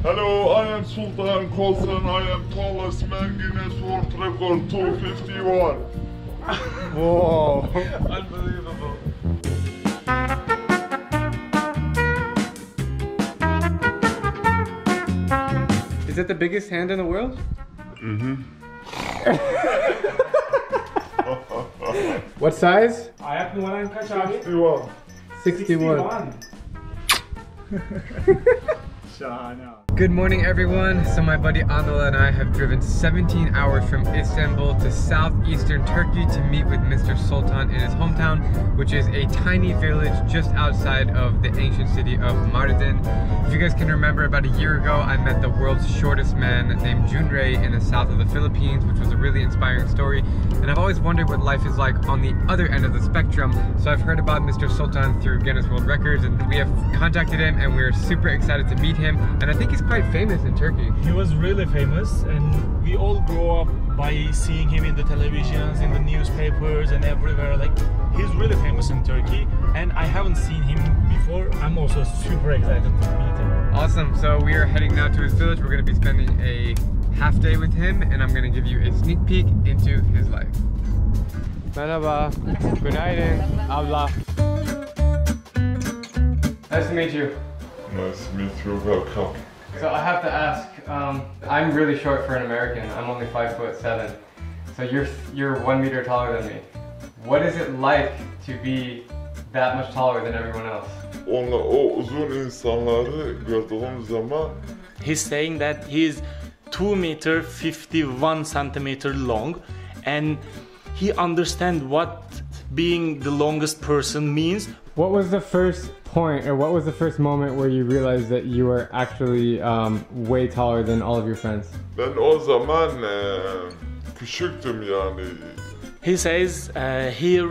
Hello, I am Sultan Kösen. I am tallest man, Guinness World Record 251. Whoa. Unbelievable. Is it the biggest hand in the world? Mm-hmm. What size? Ayak numaran kaç abi? 61. 61. Şahane abi. Good morning everyone. So my buddy Anıl and I have driven 17 hours from Istanbul to southeastern Turkey to meet with Mr. Sultan in his hometown, which is a tiny village just outside of the ancient city of Mardin. If you guys can remember, about a year ago I met the world's shortest man named Junrei in the south of the Philippines, which was a really inspiring story. And I've always wondered what life is like on the other end of the spectrum. So I've heard about Mr. Sultan through Guinness World Records, and we have contacted him and we're super excited to meet him. And I think he's quite famous in Turkey. He was really famous, and we all grew up by seeing him in the televisions, in the newspapers, and everywhere. Like, he's really famous in Turkey, and I haven't seen him before. I'm also super excited to meet him. Awesome. So we are heading now to his village. We're going to be spending a half day with him, and I'm going to give you a sneak peek into his life. Merhaba. Günaydın. Abla. Nice to meet you. Nice to meet you. Welcome. So I have to ask, I'm really short for an American. I'm only 5'7". So you're 1 meter taller than me. What is it like to be that much taller than everyone else? O uzun insanları gördüğüm zaman He's saying that he's 2 meter 51 centimeter long, and he understands what being the longest person means. What was the first point, or what was the first moment where you realized that you were actually way taller than all of your friends? ben o zaman küçüktüm yani. He says he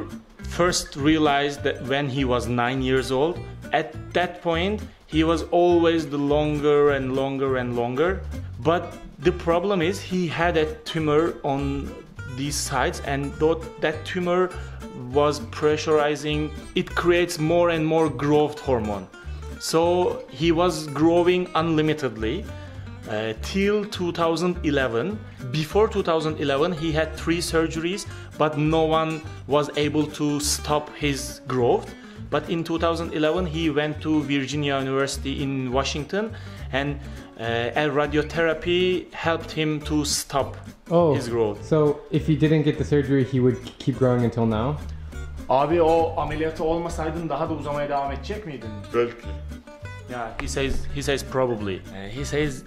first realized that when he was 9 years old. At that point, he was always the longer and longer and longer. But the problem is he had a tumor on these sides, and that tumor was pressurizing. It creates more and more growth hormone. So he was growing unlimitedly till 2011. Before 2011, he had 3 surgeries, but no one was able to stop his growth. But in 2011, he went to Virginia University in Washington, and a radiotherapy helped him to stop his growth. So if he didn't get the surgery, he would keep growing until now? Abi o ameliyatı olmasaydın daha da uzamaya devam edecek miydin? Belki. Yeah, he says probably. He says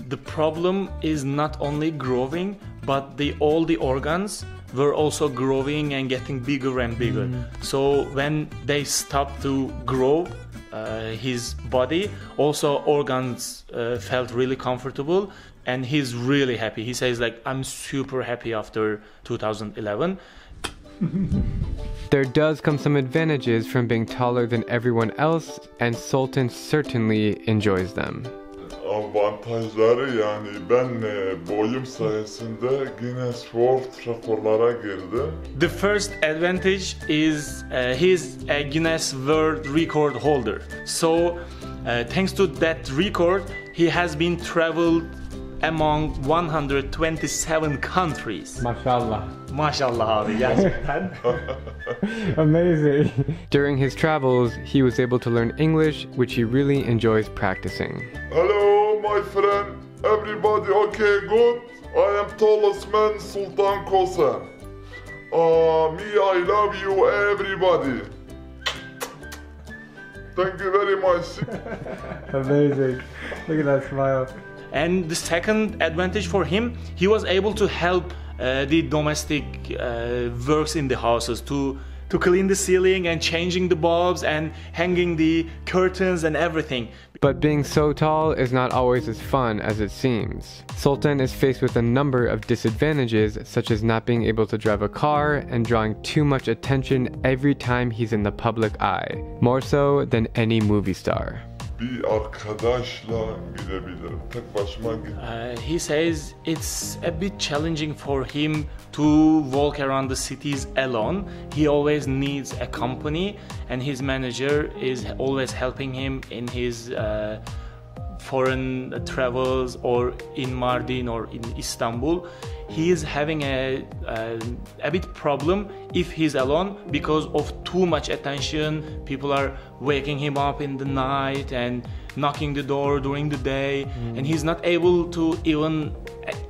the problem is not only growing, but all the organs were also growing and getting bigger and bigger. So when they stopped to grow, his body, also organs felt really comfortable, and he's really happy. He says, like, I'm super happy after 2011. There does come some advantages from being taller than everyone else, and Sultan certainly enjoys them. Avantajları yani ben boyum sayesinde Guinness World Rekorlara girdim. The first advantage is he's a Guinness World Record holder. So thanks to that record, he has been traveled among 127 countries. Mashallah. Maşallah abi gerçekten. Amazing. During his travels, he was able to learn English, which he really enjoys practicing. Hello my friend, everybody okay, good? I am tallest man Sultan Kösen. Me I love you everybody. Thank you very much. Amazing. Look at that smile. And the second advantage for him, he was able to help the domestic works in the houses to clean the ceiling and changing the bulbs and hanging the curtains and everything. But being so tall is not always as fun as it seems. Sultan is faced with a number of disadvantages, such as not being able to drive a car and drawing too much attention every time he's in the public eye, more so than any movie star. Bir arkadaşla gidebilirim. Tek başıma gitmem. He says it's a bit challenging for him to walk around the cities alone. He always needs a company, and his manager is always helping him in his foreign travels or in Mardin or in Istanbul, he is having a bit problem if he's alone because of too much attention. People are waking him up in the night and knocking the door during the day, and he's not able to even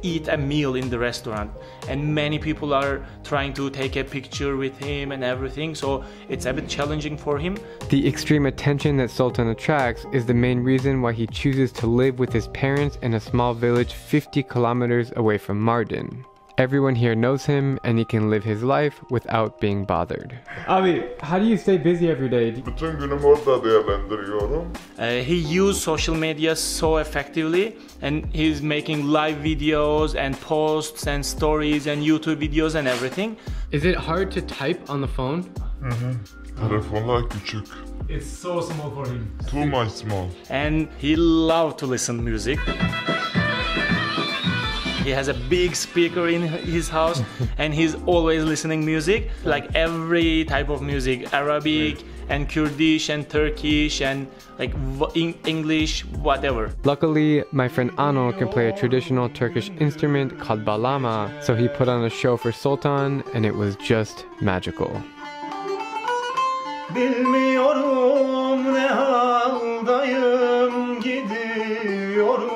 eat a meal in the restaurant, and many people are trying to take a picture with him and everything, so it's a bit challenging for him. The extreme attention that Sultan attracts is the main reason why he chooses to live with his parents in a small village 50 kilometers away from Mardin. Everyone here knows him and he can live his life without being bothered. Abi, how do you stay busy every day? Bütün günümü orada değerlendiriyorum. He used social media so effectively, and he's making live videos and posts and stories and YouTube videos and everything. Is it hard to type on the phone? Telefonlar küçük. It's so small for him. Too much small. And he loved to listen music. He has a big speaker in his house and he's always listening music, like every type of music, Arabic and Kurdish and Turkish and like English, whatever. Luckily, my friend Anıl can play a traditional Turkish instrument called balama, so he put on a show for Sultan and it was just magical. Bilmiyorum ne haldayım, gidiyorum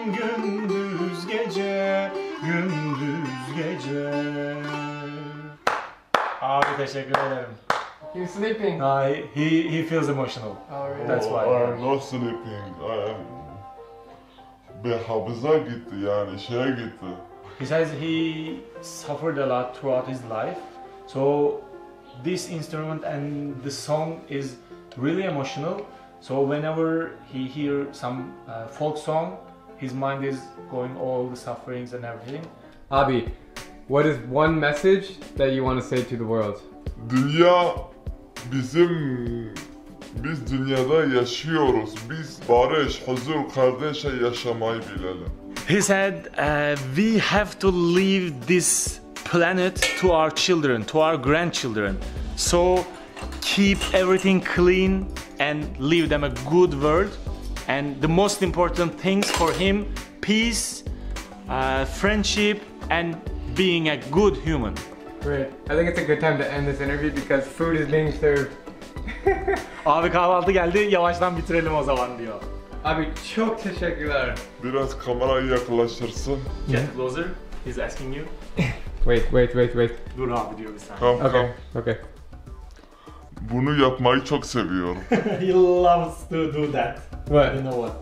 gündüz gece, gündüz gece. Abi teşekkür ederim. He's sleeping. He feels emotional. Oh, really? That's why. I'm not sleeping. Bir hafıza gitti yani şeye gitti. He says he suffered a lot throughout his life, so this instrument and the song is really emotional. So whenever he hears some folk song, his mind is going all the sufferings and everything. Abi, what is one message that you want to say to the world? Dünya biz dünyada yaşıyoruz. Biz barış, huzur, kardeşe yaşamayı bilelim. He said, we have to leave this planet to our children, to our grandchildren. So keep everything clean and leave them a good world. And the most important things for him, peace, friendship, and being a good human. Great. I think it's a good time to end this interview because food is being served. Abi kahvaltı geldi, yavaştan bitirelim o zaman diyor. Abi çok teşekkürler. Biraz kamerayı yaklaşırsın. Get closer, he's asking you. Wait. Dur abi diyor bir saniye. Tamam. Okay. Bunu yapmayı çok seviyorum. He loves to do that. What? You know what?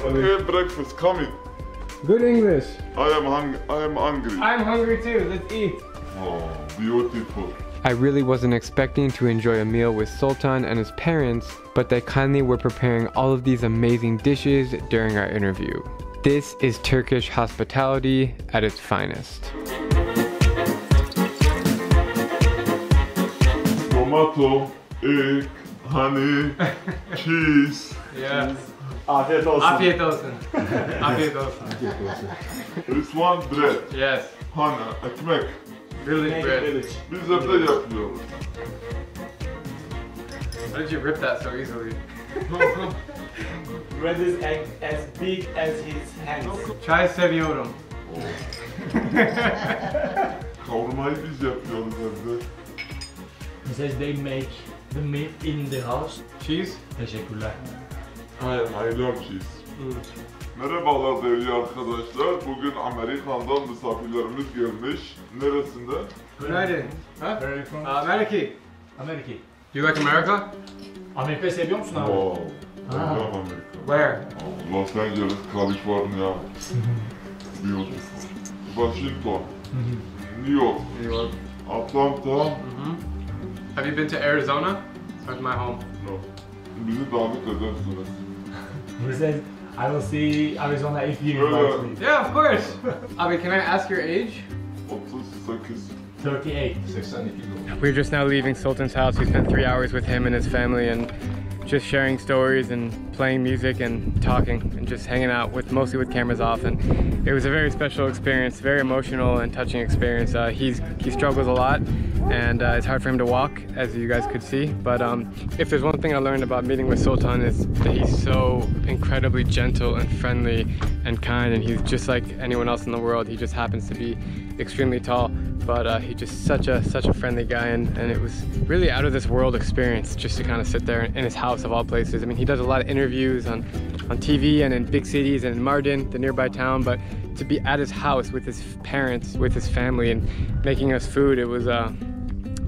Okay, breakfast coming. Good English. I am hungry. I'm hungry too. Let's eat. Oh, beautiful. I really wasn't expecting to enjoy a meal with Sultan and his parents, but they kindly were preparing all of these amazing dishes during our interview. This is Turkish hospitality at its finest. Tomato, egg, honey, cheese. Yes. Afiyet olsun. Afiyet olsun. Afiyet olsun. This one bread. Yes. Honey, ekmek. Village bread. Biz evde yapıyoruz. How did you rip that so easily? Bread is as big as his hands. Çay seviyorum. Kavurmayı biz yapıyoruz evde. He says they make the meat in the house. Cheese? Teşekkürler. I love cheese. Merhabalar değerli arkadaşlar. Bugün Amerika'dan misafirlerimiz gelmiş. Neresinde? Günaydın. Huh? Where are you from? America. Amerika. Do you like America? Amerika'yı seviyor musun abi? Wow. I Ah. love America. Where? Los Angeles, California. Beautiful. Washington. New York. New York. Atlanta. Have you been to Arizona? That's my home. No. Bizi davet edersiniz. He says, I will see Arizona if you invite me. Yeah, of course. Abi, can I ask your age? 38. 38. We're just now leaving Sultan's house. We spent 3 hours with him and his family and just sharing stories and playing music and talking and just hanging out mostly with cameras off, and it was a very special experience, very emotional and touching experience. He struggles a lot and it's hard for him to walk, as you guys could see. But if there's one thing I learned about meeting with Sultan, is that he's so incredibly gentle and friendly and kind, and he's just like anyone else in the world. He just happens to be extremely tall, but he's just such a friendly guy, and it was really out of this world experience just to kind of sit there in his house of all places. I mean, he does a lot of interviews on TV and in big cities and in Mardin, the nearby town, but to be at his house with his parents, with his family, and making us food, it was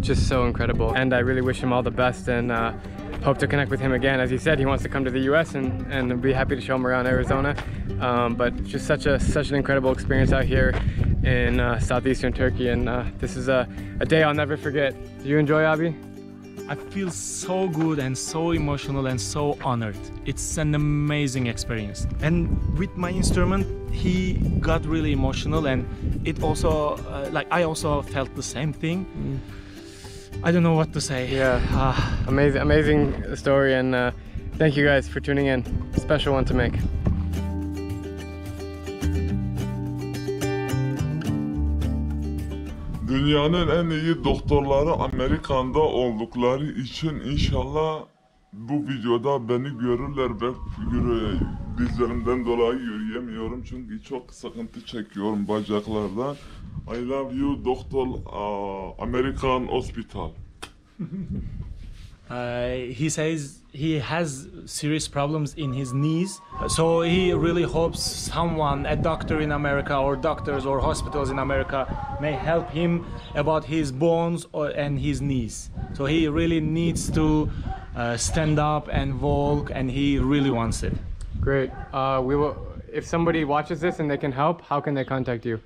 just so incredible. And I really wish him all the best, and hope to connect with him again. As he said, he wants to come to the US, and I'd be happy to show him around Arizona. But just such an incredible experience out here in southeastern Turkey, and this is a day I'll never forget. Did you enjoy, Abi? I feel so good and so emotional and so honored. It's an amazing experience. And with my instrument, he got really emotional, and it also, like I also felt the same thing. I don't know what to say. Yeah, amazing story, and thank you guys for tuning in. Special one to make. Dünyanın en iyi doktorları Amerika'da oldukları için inşallah bu videoda beni görürler ve dizlerimden dolayı yürüyemiyorum çünkü çok sıkıntı çekiyorum bacaklardan. I love you, Doctor American Hospital. He says he has serious problems in his knees, so he really hopes someone, a doctor in America or doctors or hospitals in America, may help him about his bones and his knees. So he really needs to stand up and walk, and he really wants it. Great. We will. If somebody watches this and they can help, how can they contact you?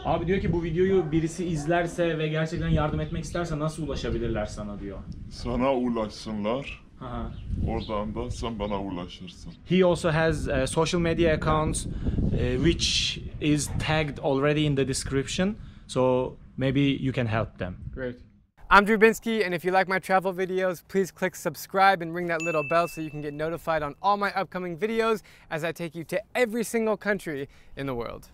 Abi diyor ki bu videoyu birisi izlerse ve gerçekten yardım etmek isterse nasıl ulaşabilirler sana diyor. Sana ulaşsınlar. Aha. Oradan da sen bana ulaşırsın. He also has social media accounts which is tagged already in the description, so maybe you can help them. Great. I'm Drew Binsky, and if you like my travel videos, please click subscribe and ring that little bell so you can get notified on all my upcoming videos as I take you to every single country in the world.